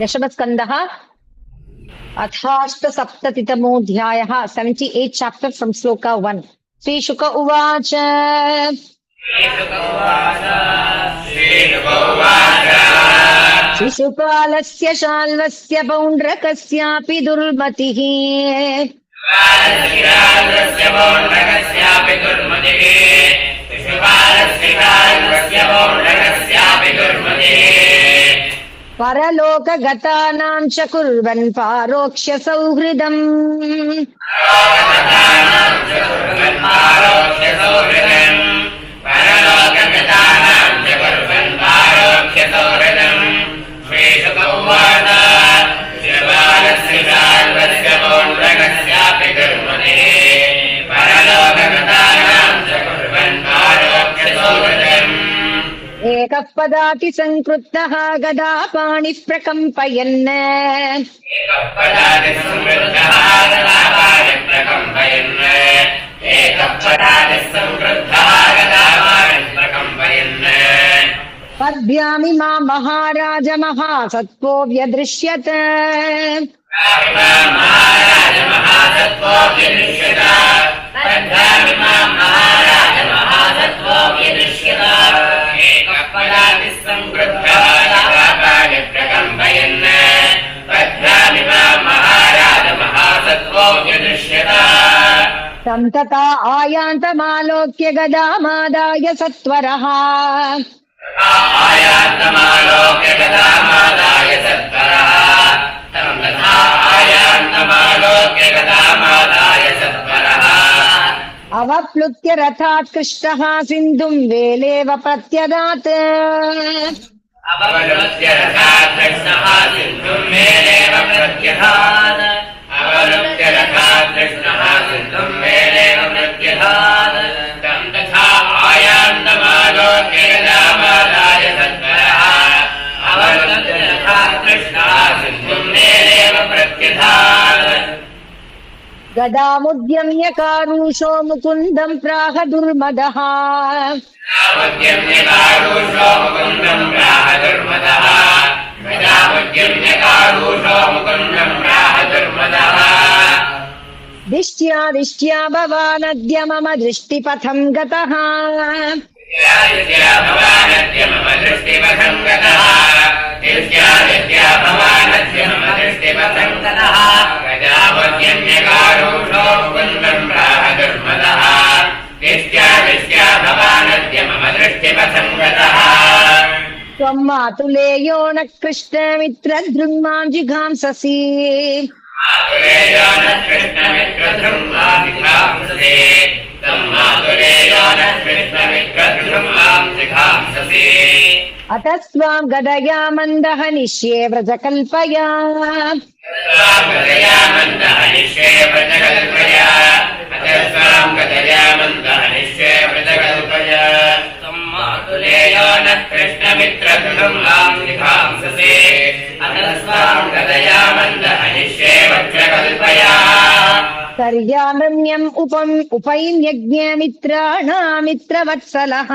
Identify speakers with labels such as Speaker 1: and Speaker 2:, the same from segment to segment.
Speaker 1: दशमस्कन्धः अथाष्टसप्ततितमोऽध्यायः 78 chapter from श्लोका 1. श्रीशुक उवाच शिशुपालस्य शाल्वस्य पौण्ड्रकस्यापि दुर्मतिः परलोकगतानां च कुर्वन् पारोक्ष्य सौहृदम् एकः पदाति संकृत्तः गदापाणिः प्रकम्पयन् पद्भ्यामि मां महाराज महासत्त्वो व्यदृश्यत तं तथा आयान्तमालोक्य गदामादाय सत्वरः अवप्लुत्य रथात् कृष्टः सिन्धुं वेलेव प्रत्यदात् गदामुद्यम्य कारुषो मुकुन्दं प्राह दुर्मदः दिष्ट्या दिष्ट्या भवानद्य मम दृष्टिपथं गतः त्वं मातुलेयो न कृष्णमित्रधृङ्मां जिघांससि अतस्त्वां गदया मन्दहनिष्ये व्रजकल्पया कर्यामन्यम् उपैन्यज्ञमित्राणामित्रवत्सलः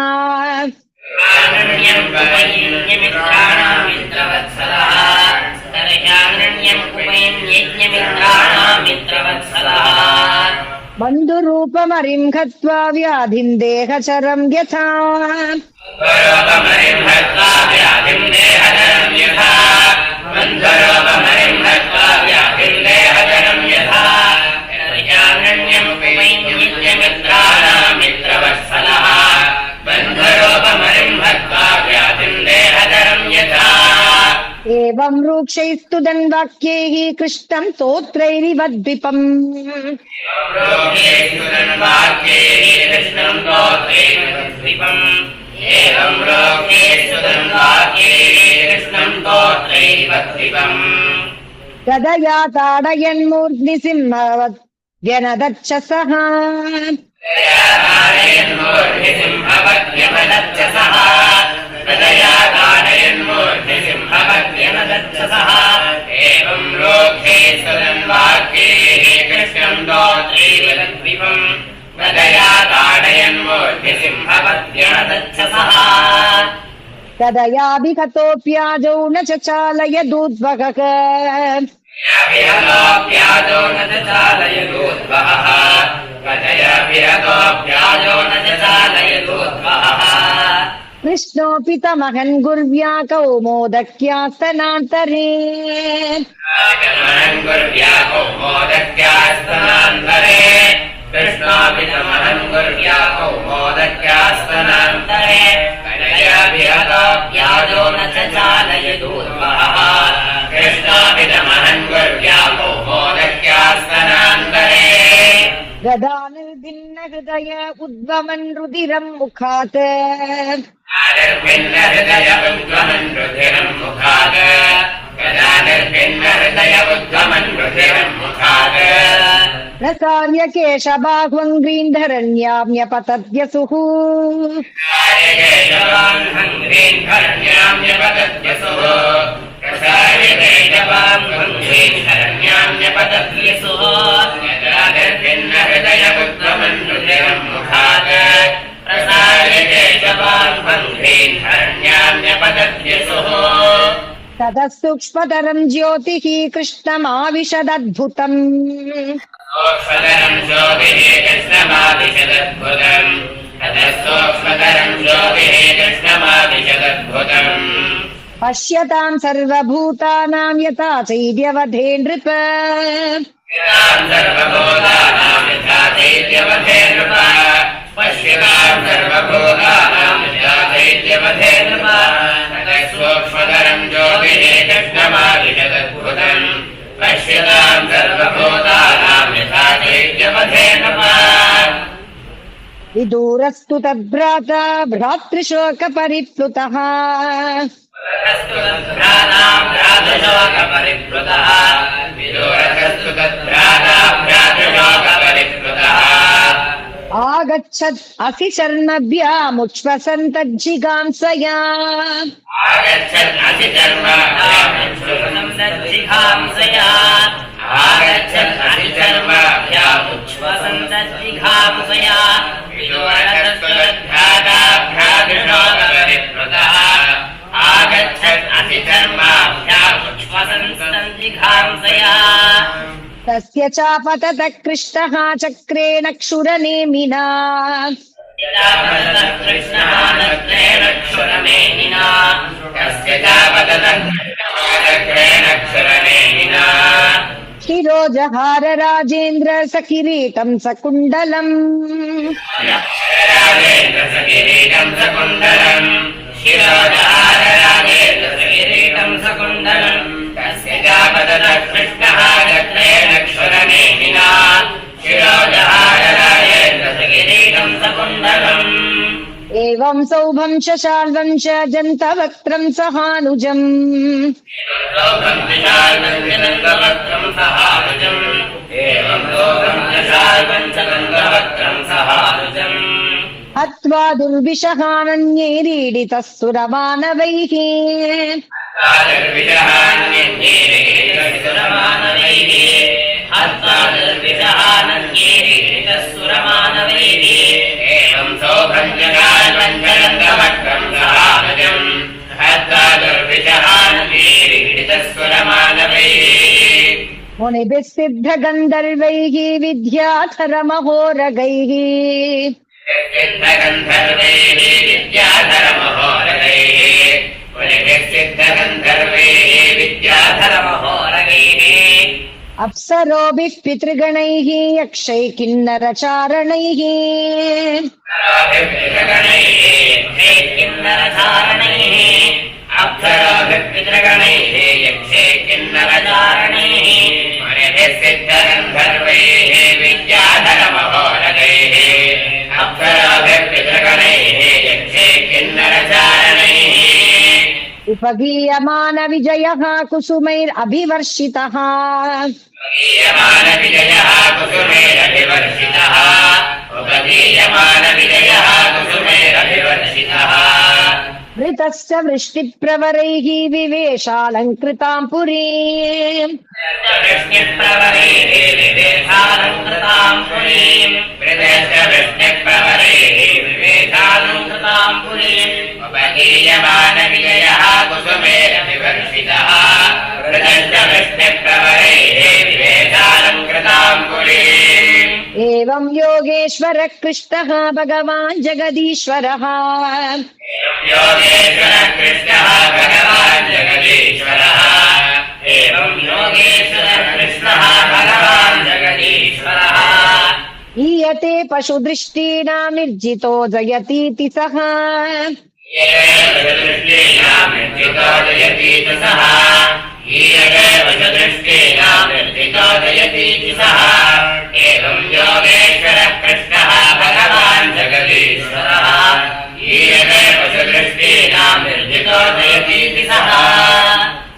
Speaker 1: बन्धुरूपमरिं हत्वा व्याधिं देहचरं यथा एवं रूक्षैस्तुदन् वाक्यैः कृष्णं स्तोत्रैरिवद्विपम् गदया ताडयन्मूर्ध्नि सिंहवत् व्यनदच्छसः तदयाभिहतोऽप्याजौ न च चालयदूद्वहः
Speaker 2: विहतोऽप्याजो न च चालयदूद्वहः विहतोऽप्याजो न च चालयदूद्वहः
Speaker 1: कृष्णोऽपि तमहन् गुर्व्या कौमोदक्यास्तनान्तरे
Speaker 2: गुर्व्या कौमोदक्यास्तनान्तरे कृष्णोऽपि तमहन् गुर्व्या कौमोदक्यास्तनान्तरे विहतोऽप्याजो न च चालयदूद्वहः कृष्णोऽपि तमहन् गुर्व्या कौमोदक्यास्तनान्तरे
Speaker 1: गदानिर्भिन्न हृदय उद्वमन् रुधिरम् मुखात्
Speaker 2: निर्भिन्न हृदय उद्गमन् रुधिरम् मुखात् निर्भिन्न हृदय उद्गमन् रुधिरम् मुखात्
Speaker 1: न सार्यकेशबाह्वङ्ग्रीन्धरण्याम्यपतद्यसुः
Speaker 2: निर्भिन्न हृदय उद्गमन् रुधिरम् मुखात् प्रसार्यकेशवान्भङ्ग्रीन्धरण्याम्यपतद्यसुः
Speaker 1: ततः सूक्ष्मतरम् ज्योतिः कृष्णमाविशदद्भुतम्
Speaker 2: सूक्ष्मतरम् ज्योतिः कृष्णमाविशदद्भुतम् ततः सूक्ष्मतरम् ज्योतिः कृष्णमाविशदद्भुतम्
Speaker 1: पश्यताम् सर्वभूतानाम् यथा चैर्यवधे नृप
Speaker 2: सर्वभूतानाम् यथा चैर्यवधे नृप पश्यताम् सर्वभूतानाम् यथा चैर्यवधे नृप ततः सूक्ष्मतरम् ज्योतिः कृष्णमाविशदद्भुतम् पश्यताम् सर्वभूतानाम् यथा चैर्यवधे नृप
Speaker 1: विदूरस्तु तद्भ्राता भ्रातृशोकपरिप्लुतः
Speaker 2: भ्रातृशोकपरिप्लुतः विदूरस्तु तद्भ्राता भ्रातृशोकपरिप्लुतः
Speaker 1: आगच्छत् असि चर्मभ्यामुच्छ्वसन्तज्जिगांसया
Speaker 2: आगच्छत् असि चर्मभ्यामुच्छ्वसन्तज्जिघांसया आगच्छत् असि चर्मभ्यामुच्छ्वसन्तज्जिघांसया विदूरस्तु तद्भ्राता भ्रातृशोकपरिप्लुतः आगच्छत् असि चर्मभ्यामुच्छ्वसन्तज्जिघांसया
Speaker 1: तस्य चापततः कृष्णः चक्रेण क्षुरनेमिना
Speaker 2: कृष्णः चक्रेण क्षुरनेमिना तस्य चापततः चक्रेण क्षुरनेमिना
Speaker 1: शिरोजहार राजेन्द्र सकिरीटम् सकुण्डलम्
Speaker 2: राजेन्द्र सकिरीटम् सकुण्डलम् शिरोजहार राजेन्द्र सकिरीटम् सकुण्डलम् तस्य चापततः कृष्णः चक्रेण क्षुरनेमिना शिरोजहार राजेन्द्र सकिरीटम् सकुण्डलम्
Speaker 1: एवम् सौभम् शशाल्वम् च जन्तवक्त्रम् सहानुजम्
Speaker 2: एवम् लोकम् शाल्वम् सहानुजम्
Speaker 1: हत्वा दुर्विषहानन्यैरीडितः सुरमानवैः
Speaker 2: एवम् सौभञ्जकाल्वञ्जलङ्गवक्त्रम् सहानुजम् हत्वा दुर्विषहानन्यैरीडितः
Speaker 1: मुनिभिः सिद्धगन्धर्वैः विद्याधरमहोरगैः
Speaker 2: सिद्धगन्धर्वैः विद्याधरमहोरगैः मुनिभिः सिद्धगन्धर्वैः विद्याधरमहोरगैः
Speaker 1: अप्सरोभिः पितृगणैः यक्षैः किन्नरचारणैः
Speaker 2: अप्सरोभिः पितृगणैः यक्षैः किन्नरचारणैः मुनिभिः सिद्धगन्धर्वैः विद्याधरमहोरगैः अप्सरोभिः पितृगणैः यक्षैः किन्नरचारणैः
Speaker 1: उपगीयमान विजयः कुसुमैरभिवर्षितः
Speaker 2: उपगीयमानविजयः कुसुमैरभिवर्षितः उपगीयमानविजयः कुसुमैरभिवर्षितः
Speaker 1: वृतश्च वृष्टिप्रवरैः विवेशालङ्कृताम् पुरीम्
Speaker 2: वृष्टिप्रवरैः विवेशालङ्कृताम् पुरीम् वृतश्च वृष्टिप्रवरैः विवेशालङ्कृताम् पुरीम् प्रतीयमानविजयः कुसुमेरभिवर्षितः प्रदष्टवृष्टिप्रवरैः विवेशालङ्कृताङ्कुलीम्
Speaker 1: एवं योगेश्वर कृष्णः भगवान् जगदीश्वरः
Speaker 2: योगेश्वर कृष्णः भगवान् जगदीश्वरः एवं योगेश्वर कृष्णः भगवान् जगदीश्वरः
Speaker 1: ईयते पशुदृष्टीनां निर्जितो जयतीति सः
Speaker 2: एवं योगेश्वर कृष्णः भगवान् जगदीश्वरः ईयते पशुदृष्टीनां निर्जितो जयतीति सः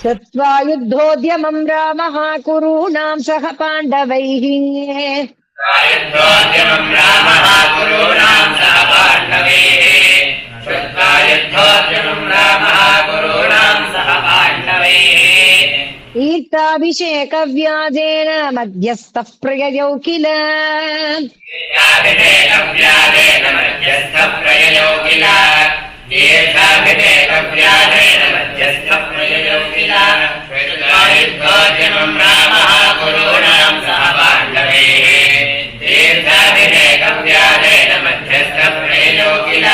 Speaker 1: श्रुत्वा युद्धोद्यमं रामः कुरूणां सह पाण्डवैः
Speaker 2: युद्धोद्यमं रामः कुरूणां सह पाण्डवैः श्रुत्वा युद्धोद्यमं रामः कुरूणां सह पाण्डवैः
Speaker 1: तीर्थाभिषेकव्याजेन मध्यस्थः प्रययौ किल
Speaker 2: तीर्थाभिषेकव्याजेन मध्यस्थः प्रययौ किल तीर्थाभिषेकव्याजेन मध्यस्थः प्रययौ किल श्रुत्वा युद्धोद्यमं रामः कुरूणां सह पाण्डवैः तीर्थाभिषेकव्याजेन मध्यस्थः प्रययौ किल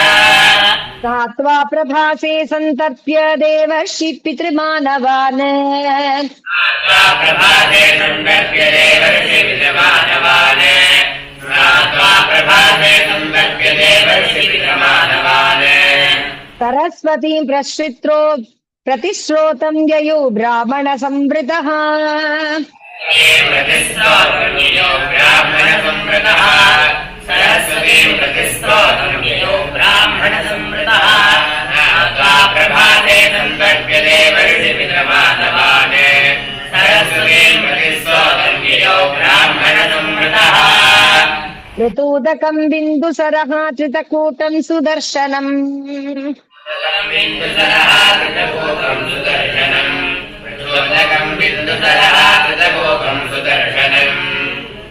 Speaker 1: सात्वा प्रभासे सन्तर्प्य देवर्षि पितृमानवान्
Speaker 2: प्रभाते संवर्प्य देवर्षि पितृमानवान् प्रभाते संवर्प्य देवर्षि पितृमानवान्
Speaker 1: सरस्वतीं प्रश्रित्रो प्रतिश्रोतं ययो ब्राह्मण संवृतः
Speaker 2: प्रतिस्रोतर्यो ब्राह्मण संवृतः सरस्वतीं प्रतिस्रोतं ययो ब्राह्मण संवृतः प्रभाते संवर्प्य देवर्षि पितृमानवान् सरस्वतीं प्रतिस्रोतं ययो ब्राह्मण संवृतः
Speaker 1: ऋतूदकं बिन्दुसरः त्रितकूटं सुदर्शनम्
Speaker 2: बिन्दुसरः कृतकोपं सुदर्शनम् ऋतोदकं बिन्दुसरः कृतकोपं सुदर्शनम्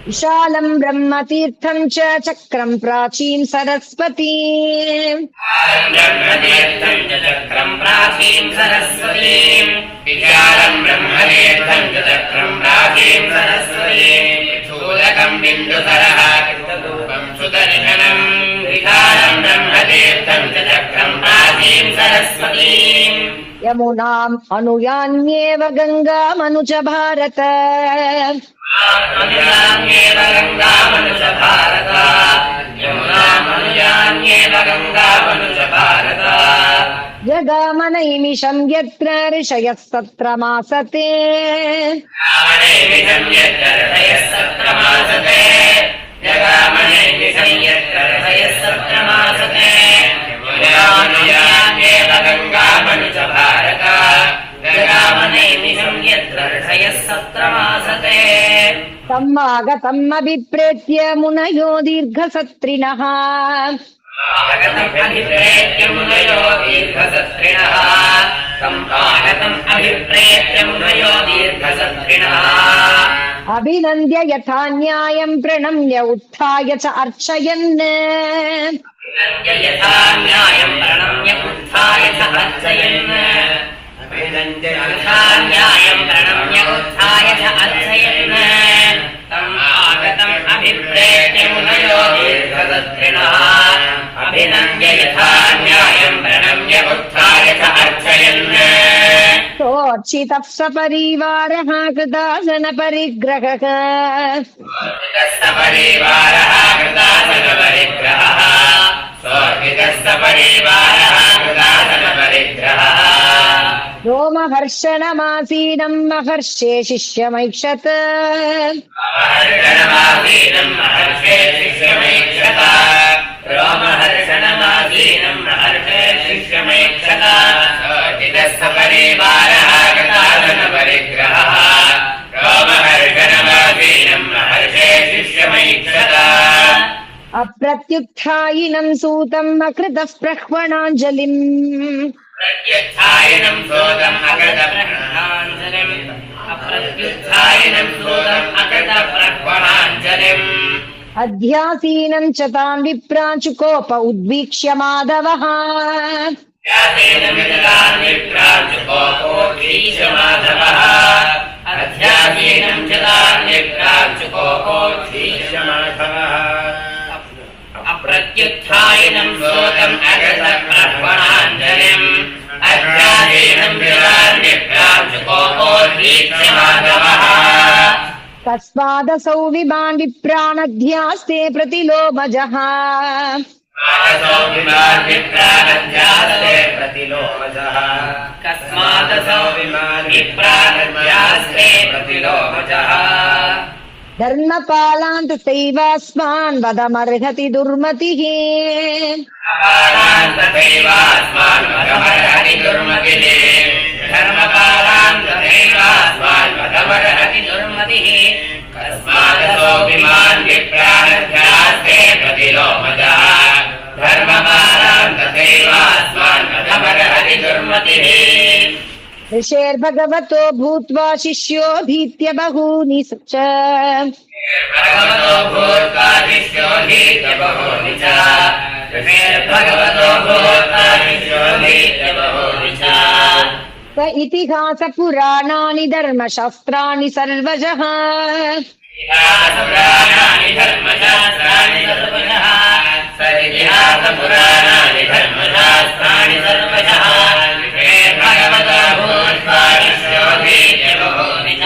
Speaker 1: विशालं ब्रह्मतीर्थं च चक्रं प्राचीं सरस्वतीम्
Speaker 2: ब्रह्मतीर्थं च चक्रं प्राचीं सरस्वतीम् विशालं ब्रह्मतीर्थं च चक्रं प्राचीं सरस्वतीम् ऋतोदकं बिन्दुसरः कृतकोपं सुदर्शनम् विशालं ब्रह्मतीर्थं च चक्रं प्राचीं सरस्वतीम्
Speaker 1: यमुनाम् अनुयान्येव गङ्गामनुज भारत
Speaker 2: अनुयान्येव गङ्गामनुज भारत यमुनामनुयान्येव गङ्गामनुज भारत
Speaker 1: जगामनैमिषं यत्र ऋषयः सत्रमासते
Speaker 2: रामणैमिषं यत्र ऋषयः सत्रमासते जगामनैमिषं यत्र ऋषयः सत्रमासते यमुनामनुयान्येव गङ्गामनुज भारत जगामनैमिषं यत्र ऋषयः सत्रमासते
Speaker 1: तम्मागतम् अभिप्रेत्य मुनयो दीर्घसत्रिणः
Speaker 2: आगतम् अभिप्रेत्य मुनयो दीर्घसत्रिणः सम्पागतम् अभिप्रेत्य मुनयो दीर्घसत्रिणः
Speaker 1: अभिनन्द्य यथा न्यायम् प्रणम्य उत्थाय च अर्चयन्
Speaker 2: यथा न्यायम् प्रणम्य उत्थाय च अर्चयन् यथा न्यायम् प्रणम्य उत्थाय च अर्चयन् तम् आगतम् अभिप्रेत्य मुनयो दीर्घसत्रिणः अभिनन्द्य यथा न्यायम् प्रणम्य उत्थाय च अर्चयन्
Speaker 1: सोर्चितः सपरिवारः कृतासन परिग्रहः
Speaker 2: सपरिवारः कृतासन परिग्रहः सोर्चितः परिवारः कृतासन परिग्रहः
Speaker 1: रोमहर्षणमासीनम् महर्षे शिष्यमैक्षत
Speaker 2: महर्षणमासीनम् महर्षे शिष्यमैक्षत रोमहर्षणमासीनम् महर्षे शिष्यमैक्षत सोर्चितः सपरिवारः कृतासन परिग्रहः रोमहर्षणमासीनम् महर्षे शिष्यमैक्षत
Speaker 1: अप्रत्युत्थायिनम् सूतम् अकृतः प्रह्वणाञ्जलिम्
Speaker 2: प्रत्युत्थायिनम् सोदम् अकृतप्रह्वणाञ्जलिम् अप्रत्युत्थायिनम् सोदम् अकृतप्रह्वणाञ्जलिम्
Speaker 1: अध्यासीनम् च ताम् विप्राचुकोप उद्वीक्ष्य माधवः
Speaker 2: व्यासेन विददान् विप्रान् चुकोपोऽधीशमाधवः अध्यासेनं जदान् विप्रान् चुकोपोऽधीशमाधवः अप्रत्युत्थायनं श्लोकम् अगतप्रह्वणाञ्जलिम् अध्यासेनं जदान् विप्रान् चुकोपोऽधीशमाधवः
Speaker 1: तस्मादसौ विमान् विप्रानध्यास्ते प्रतिलोमजः
Speaker 2: कस्मादसौ विमान् विप्रानध्यास्ते प्रतिलोमजः
Speaker 1: धर्मपालान् तथैवास्मान् वदमर्हति दुर्मतिः
Speaker 2: धर्मपालान् तथैवास्मान् वदमर्हति दुर्मतिः धर्मपालान् तथैवास्मान् वदमर्हति दुर्मतिः कस्मादसौ विमान् विप्रानध्यास्ते प्रतिलोमजः धर्मपालान् तथैवास्मान् वदमर्हति दुर्मतिः
Speaker 1: ऋषेर्भगवतो भूत्वा शिष्योऽधीत्य बहूनि च
Speaker 2: भगवतो भूत्वा शिष्योऽधीत्य बहूनि च भगवतो भूत्वा शिष्योऽधीत्य बहूनि च
Speaker 1: स इतिहासपुराणानि धर्मशास्त्राणि सर्वशः
Speaker 2: इतिहासपुराणानि धर्मशास्त्राणि सर्वशः स इतिहासपुराणानि धर्मशास्त्राणि सर्वशः भगवतो भूत्वा शिष्योऽधीत्य बहूनि च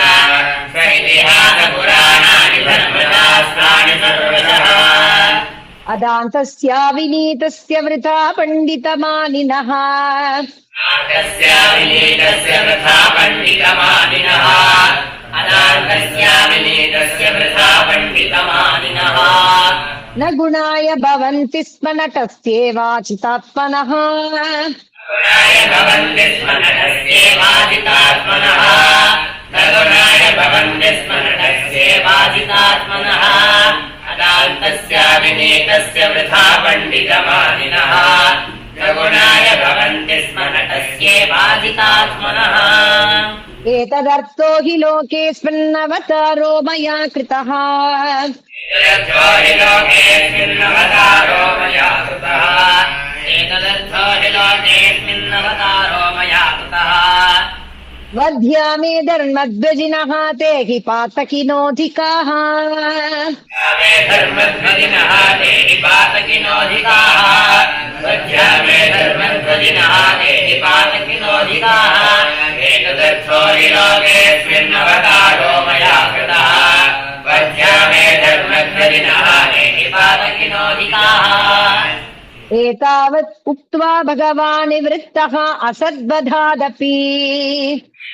Speaker 2: स इतिहासपुराणानि धर्मशास्त्राणि सर्वशः
Speaker 1: अदान्तस्य विनीतस्य वृथा पण्डितमानिनः
Speaker 2: विनीतस्य वृथा पण्डितमानिनः अनार्कस्य विनीतस्य वृथा पण्डितमानिनः
Speaker 1: न गुणाय भवन्ति स्म नटस्येवाचितात्मनः
Speaker 2: गुणाय भवन्ति स्म नटस्येवाजितात्मनः न गुणाय भवन्ति स्म नटस्येवाजितात्मनः अदान्तस्य विनीतस्य वृथा पण्डितमानिनः न गुणाय भवन्ति स्म नटस्येवाजितात्मनः
Speaker 1: एतदर्थो हि लोकेऽस्मिन्नवतारो मया कृतः
Speaker 2: एतदर्थो हि लोकेऽस्मिन्नवतारो मया कृतः एतदर्थो हि लोकेऽस्मिन्नवतारो मया कृतः
Speaker 1: वध्या मे धर्मध्वजिनः ते हि पातकिनोऽधिकाः
Speaker 2: मे धर्मध्वजिनः ते हि पातकिनोऽधिकाः वध्या मे धर्मध्वजिनः ते हि पातकिनोऽधिकाः एतदर्थो हि लोकेऽस्मिन्नवतारो मया कृतः वध्या मे धर्मध्वजिनः ते हि पातकिनोऽधिकाः
Speaker 1: एतावत् उक्त्वा भगवान् निवृत्तः असद्वधादपि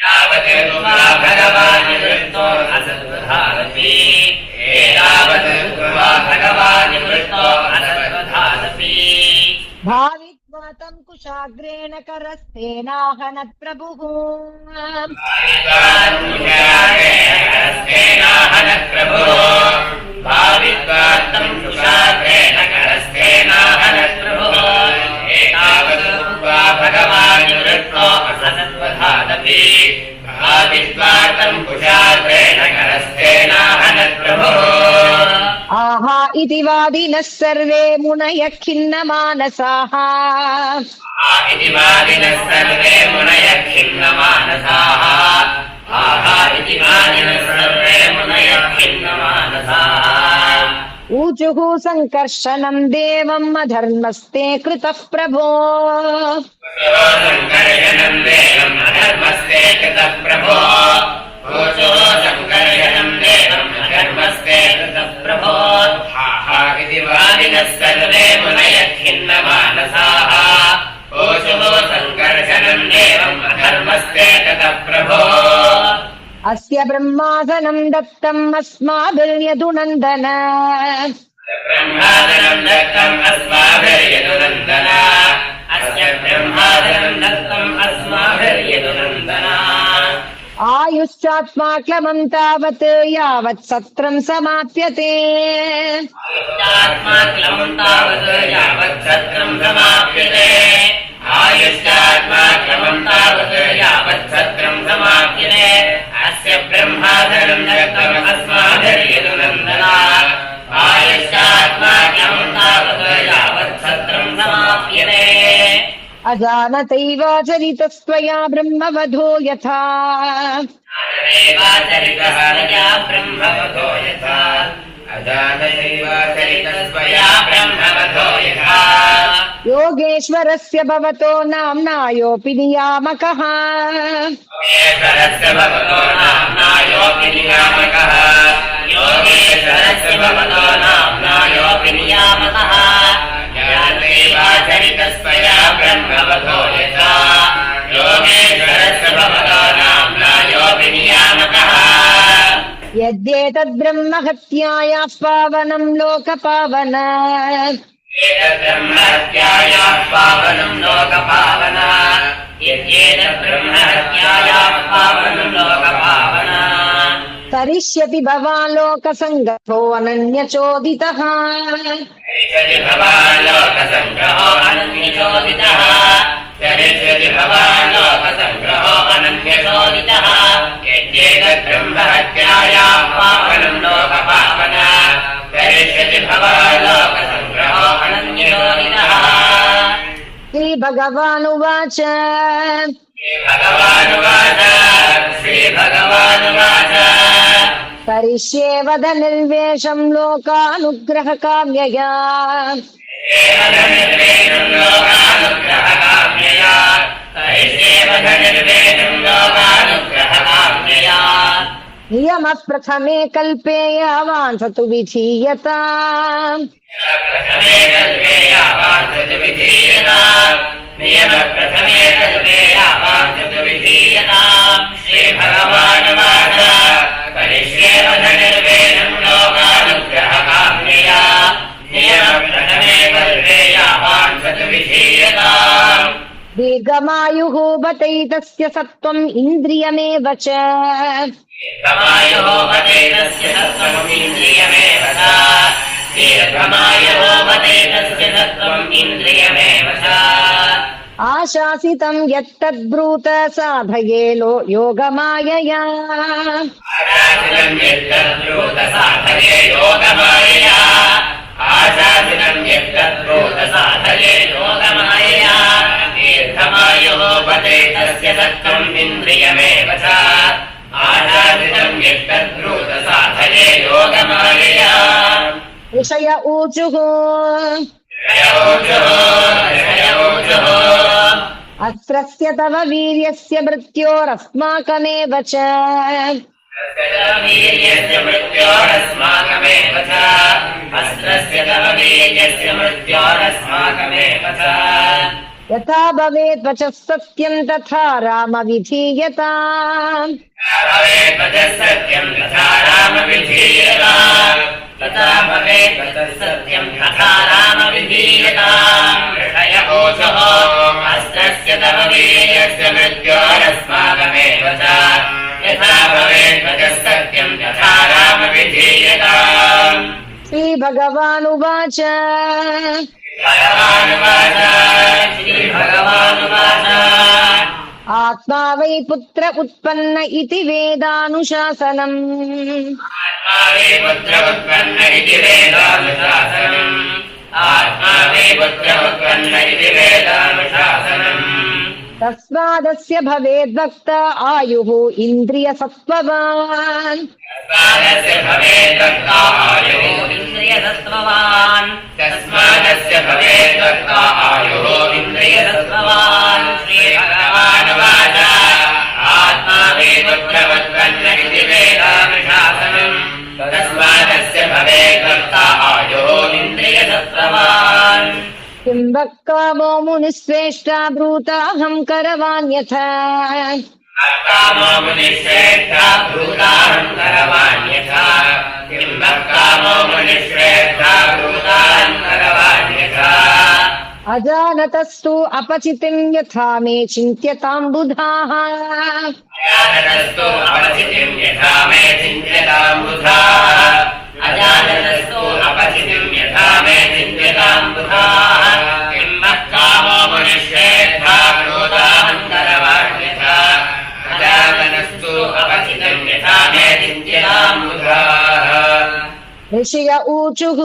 Speaker 2: एतावत् उक्त्वा भगवान् निवृत्तो असद्वधादपि एतावत् उक्त्वा भगवान् निवृत्तो असद्वधादपि
Speaker 1: भावित्वा तं कुशाग्रेण करस्तेनाहनत् प्रभुः
Speaker 2: करस्तेनाहनत् प्रभुः भावित्वा तं कुशाग्रेण करस्तेनाहनत् प्रभुः एतावत् उक्त्वा भगवान् निवृत्तो असद्वधादपि भावित्वा तं कुशाग्रेण करस्तेनाहनत् प्रभुः
Speaker 1: आहा इति वादिनः सर्वे मुनयः खिन्नमानसाः
Speaker 2: इति वादिनः सर्वे मुनयः खिन्नमानसाः आहा इति वादिनः सर्वे मुनयः खिन्नमानसाः
Speaker 1: ऊचुः सङ्कर्षणम् देवम् अधर्मस्ते कृतः प्रभो
Speaker 2: सङ्कर्षणम् देवम् अधर्मस्ते कृतः प्रभो ऊचुः सङ्कर्षणम् देवम् अधर्मस्ते कृतः प्रभो आहा इति वादिनः सर्वे मुनयः खिन्नमानसाः ऊचुः सङ्कर्षणम् देवम् अधर्मस्ते कृतः प्रभो
Speaker 1: अस्य ब्रह्मासनम् दत्तम् अस्माभिर्यदुनन्दन
Speaker 2: ब्रह्मादनम् दत्तम् अस्माभिर्यदुनन्दन अस्य ब्रह्मादनम् दत्तम् अस्माभिर्यदुनन्दन
Speaker 1: आयुश्चात्मा क्लमम् तावत् यावत् सत्रम् समाप्यते
Speaker 2: आयुष्यात्मा क्लमम् तावत् यावत् सत्रम् समाप्यते आयुष्यात्मा क्लमम् तावत् यावत् सत्रम् समाप्यते अस्य ब्रह्मादनम् दत्तम् अस्माभिर्यदुनन्दन आयुष्यात्मा क्लमम् तावत् यावत् सत्रम् समाप्यते
Speaker 1: अजानतैवाचरितस्त्वया ब्रह्मवधो यथा
Speaker 2: देवाचरितः मया ब्रह्मवधो यथा अजानैवाचरितस्त्वया ब्रह्मवधो यथा
Speaker 1: योगेश्वरस्य भवतो नाम्नायोऽपि नियामकः
Speaker 2: योगेश्वरस्य भवतो नाम्नायोऽपि नियामकः योगेश्वरस्य भवतो नाम्नायोऽपि नियामकः ज्ञानैवाचरितस्त्वया ब्रह्मवधो यथा योगेश्वरस्य भवतो नाम्नायोऽपि नियामकः
Speaker 1: यद्येतद्ब्रह्म हत्यायाः पावनं लोकपावन
Speaker 2: एतद्ब्रह्महत्यायाः पावनं लोकपावन यद्येतद्ब्रह्महत्यायाः पावनं लोकपावन
Speaker 1: करिष्यति भवान् लोकसङ्गतो अनन्यचोदितः
Speaker 2: चरिष्यति भवान् लोकसङ्ग्रहो अनन्यचोदितः चरिष्यति भवान् लोकसङ्ग्रहो अनन्यचोदितः यद्येतद्ब्रह्महत्यायाः पावनं लोकपावन करिष्यति भवान् लोकसङ्ग्रहो अनन्यचोदितः
Speaker 1: श्रीभगवानुवाच
Speaker 2: श्रीभगवानुवाच
Speaker 1: करिष्ये वद निर्वेशं लोकानुग्रहकाम्यया
Speaker 2: निर्वेदं लोकानुग्रहकाम्यया निर्वेदं लोकानुग्रहकाम्यया
Speaker 1: नियमः प्रथमे कल्पेयावान् स तु विधीयताम्
Speaker 2: प्रथमे कल्पेयावान् स तु विधीयताम् नियमः प्रथमे कल्पेयावान् स तु विधीयताम् श्रीभगवानुवाच करिष्ये वद निर्वेदं लोकानुग्रहकाम्यया नियमः प्रथमे कल्पेयावान् स तु विधीयताम्
Speaker 1: दीर्घमायुः बतैतस्य सत्त्वम् इन्द्रियमेव च
Speaker 2: दीर्घमायुः बतैतस्य सत्त्वम् इन्द्रियमेव च दीर्घमायुः बतैतस्य सत्त्वम् इन्द्रियमेव च
Speaker 1: आशासितं यत्तद्ब्रूत साधये योगमायया
Speaker 2: आशासितं यत्तद्ब्रूत साधये योगमायया आशासितं यत्तद्ब्रूत साधये योगमायया दीर्घमायुः बतैतस्य सत्त्वम् इन्द्रियमेव च आशासितं यत्तद्ब्रूत साधये योगमायया
Speaker 1: ऋषय ऊचुः अस्त्रस्य तव वीर्यस्य मृत्योरस्माकमेव च
Speaker 2: वीर्यस्य मृत्योरस्माकमेव च अस्त्रस्य तव वीर्यस्य मृत्योरस्माकमेव च
Speaker 1: यथा भवेत् वचः सत्यं तथा राम विधीयताम्
Speaker 2: भवेत् वचः सत्यं तथा राम विधीयताम् तथा भवेत् वचः सत्यं तथा राम विधीयताम् ऋषय ऊचुः अस्त्रस्य तव वीर्यस्य मृत्योरस्माकमेव च यथा भवेत् वचः सत्यं तथा राम विधीयताम्
Speaker 1: श्रीभगवानुवाच
Speaker 2: श्रीभगवानुवाच
Speaker 1: आत्मा वै पुत्र उत्पन्न इति वेदानुशासनम्
Speaker 2: आत्मा वै पुत्र उत्पन्न इति वेदानुशासनम् आत्मा वै पुत्र उत्पन्न इति वेदानुशासनम्
Speaker 1: तस्मादस्य भवेद्भक्त आयुः इन्द्रियसत्त्ववान्
Speaker 2: तस्मादस्य भवेद्भक्त आयुः इन्द्रियसत्त्ववान् तस्मादस्य भवेद्भक्त आयुः इन्द्रियसत्त्ववान् श्रीभगवानुवाच आत्मा वै पुत्र उत्पन्न इति वेदानुशासनम् तस्मादस्य भवेद्भक्त आयुः इन्द्रियसत्त्ववान्
Speaker 1: किं वक्कामो मुनिश्रेष्ठा ब्रूताहं करवाण्यथा
Speaker 2: कामो मुनिश्रेष्ठा भूताहं करवाण्यथा किं वक्कामो मुनिश्रेष्ठा भूताहं करवाण्यथा
Speaker 1: अजानतस्तु अपचितिं यथा मे चिन्त्यतां बुधाः
Speaker 2: अजानतस्तु अपचितिं यथा मे चिन्त्यतां बुधाः अजानतस्तु अपचितिं यथा मे चिन्त्यतां बुधाः किं वक्कामो मुनिश्रेष्ठा भूताहं करवाण्यथा अजानतस्तु अपचितिं यथा मे चिन्त्यतां बुधाः
Speaker 1: ऋषय ऊचुः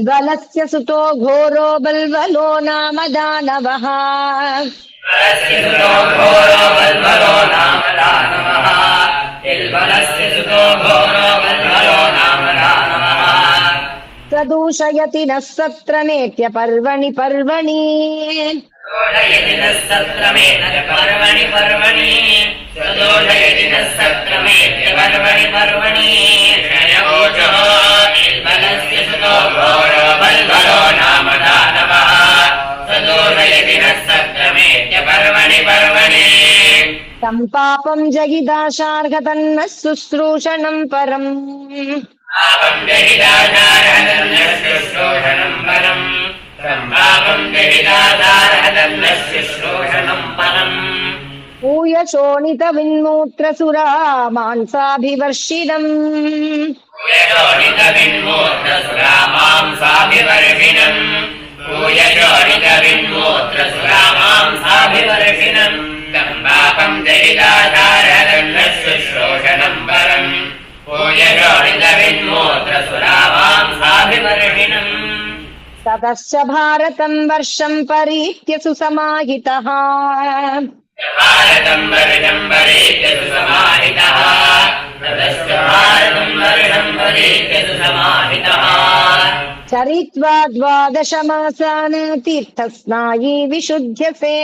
Speaker 1: बल्बलस्य सुतो घोरो बल्बलो नाम दानवः
Speaker 2: बलस्य सुतो घोरो बल्बलो नाम दानवः बलस्य सुतो घोरो बल्बलो नाम दानवः
Speaker 1: प्रदूषयति नः सत्रमेत्य पर्वणि पर्वणि
Speaker 2: दोषयति नः सत्रमेत्य पर्वणि पर्वणि दोषयति नः सत्रमेत्य पर्वणि पर्वणि षयोजो बलस्य सुतो घोरो बल्बलो नाम दानवः दोषयति नः सत्रमेत्य पर्वणि पर्वणि
Speaker 1: सम्पापं जगिदाशार्हतन्नः शुश्रूषणम् परम्
Speaker 2: पापं जहिदाचारहतन्नः शुश्रूषणम् परम् पापं जहिदाचारहतन्नः शुश्रूषणम् परम्
Speaker 1: पूयशोणितविन्मूत्रसुरा मांसाभिवर्षिणम्
Speaker 2: पूयशोणितविन्मूत्रसुरा मांसाभिवर्षिणम् पूयशोणितविन्मूत्रसुरा मांसाभिवर्षिणम् तम् पापं जहिदाचारहतन्नः शुश्रूषणम् परम् पूयशोणितविन्मूत्रसुरा मांसाभिवर्षिणम्
Speaker 1: ततश्च भारतं वर्षं परीत्य सुसमाहितः
Speaker 2: भारतं वर्षं परीत्य सुसमाहितः ततश्च भारतं वर्षं परीत्य सुसमाहितः
Speaker 1: चरित्वा 12 मासान् तीर्थस्नायी विशुध्यसे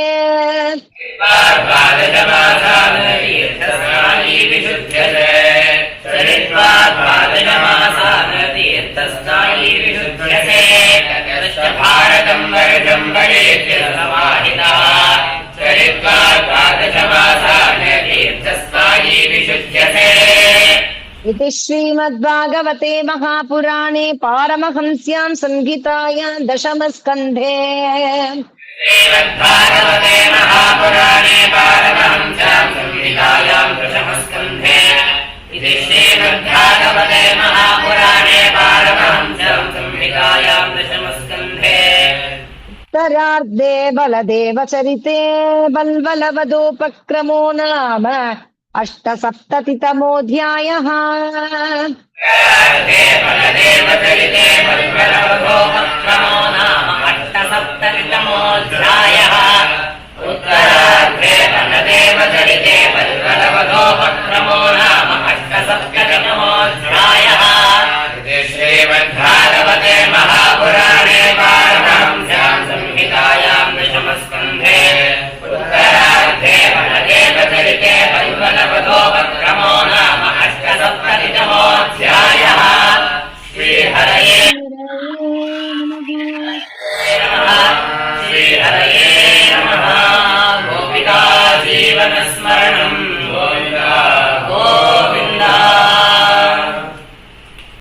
Speaker 2: द्वादशमासान् तीर्थस्नायी विशुध्यते चरित्वा 12 मासान् तीर्थस्नायी विशुध्यते ततश्च भारतं वर्षं परीत्य सुसमाहितः चरित्वा 12 मासान् तीर्थस्नायी विशुध्यते
Speaker 1: इति श्रीमद्भागवते महापुराणे पारमहंस्यां संहितायां 10 स्कन्धे
Speaker 2: श्रीमद्भागवते महापुराणे पारमहंस्यां संहितायां 10 स्कन्धे इति श्रीमद्भागवते महापुराणे पारमहंस्यां संहितायां 10 स्कन्धे
Speaker 1: उत्तरार्धे बलदेवचरिते बल्बलवधोपक्रमो नाम 870तमोऽध्यायः
Speaker 2: बलदेवचरिते बल्बलवधोपक्रमो नाम 870तमोऽध्यायः उत्तरार्धे बलदेवचरिते बल्बलवधोपक्रमो नाम 870तमोऽध्यायः श्रीमद्भागवते महापुराणे पारमहंस्यां संहितायां 10 स्कन्धे उत्तरार्धे बलदेवचरिते बल्बलवधोपक्रमो नाम 870तमोऽध्यायः श्रीहरये नमः श्रीहरये नमः गोपिका जीवनस्मरणम्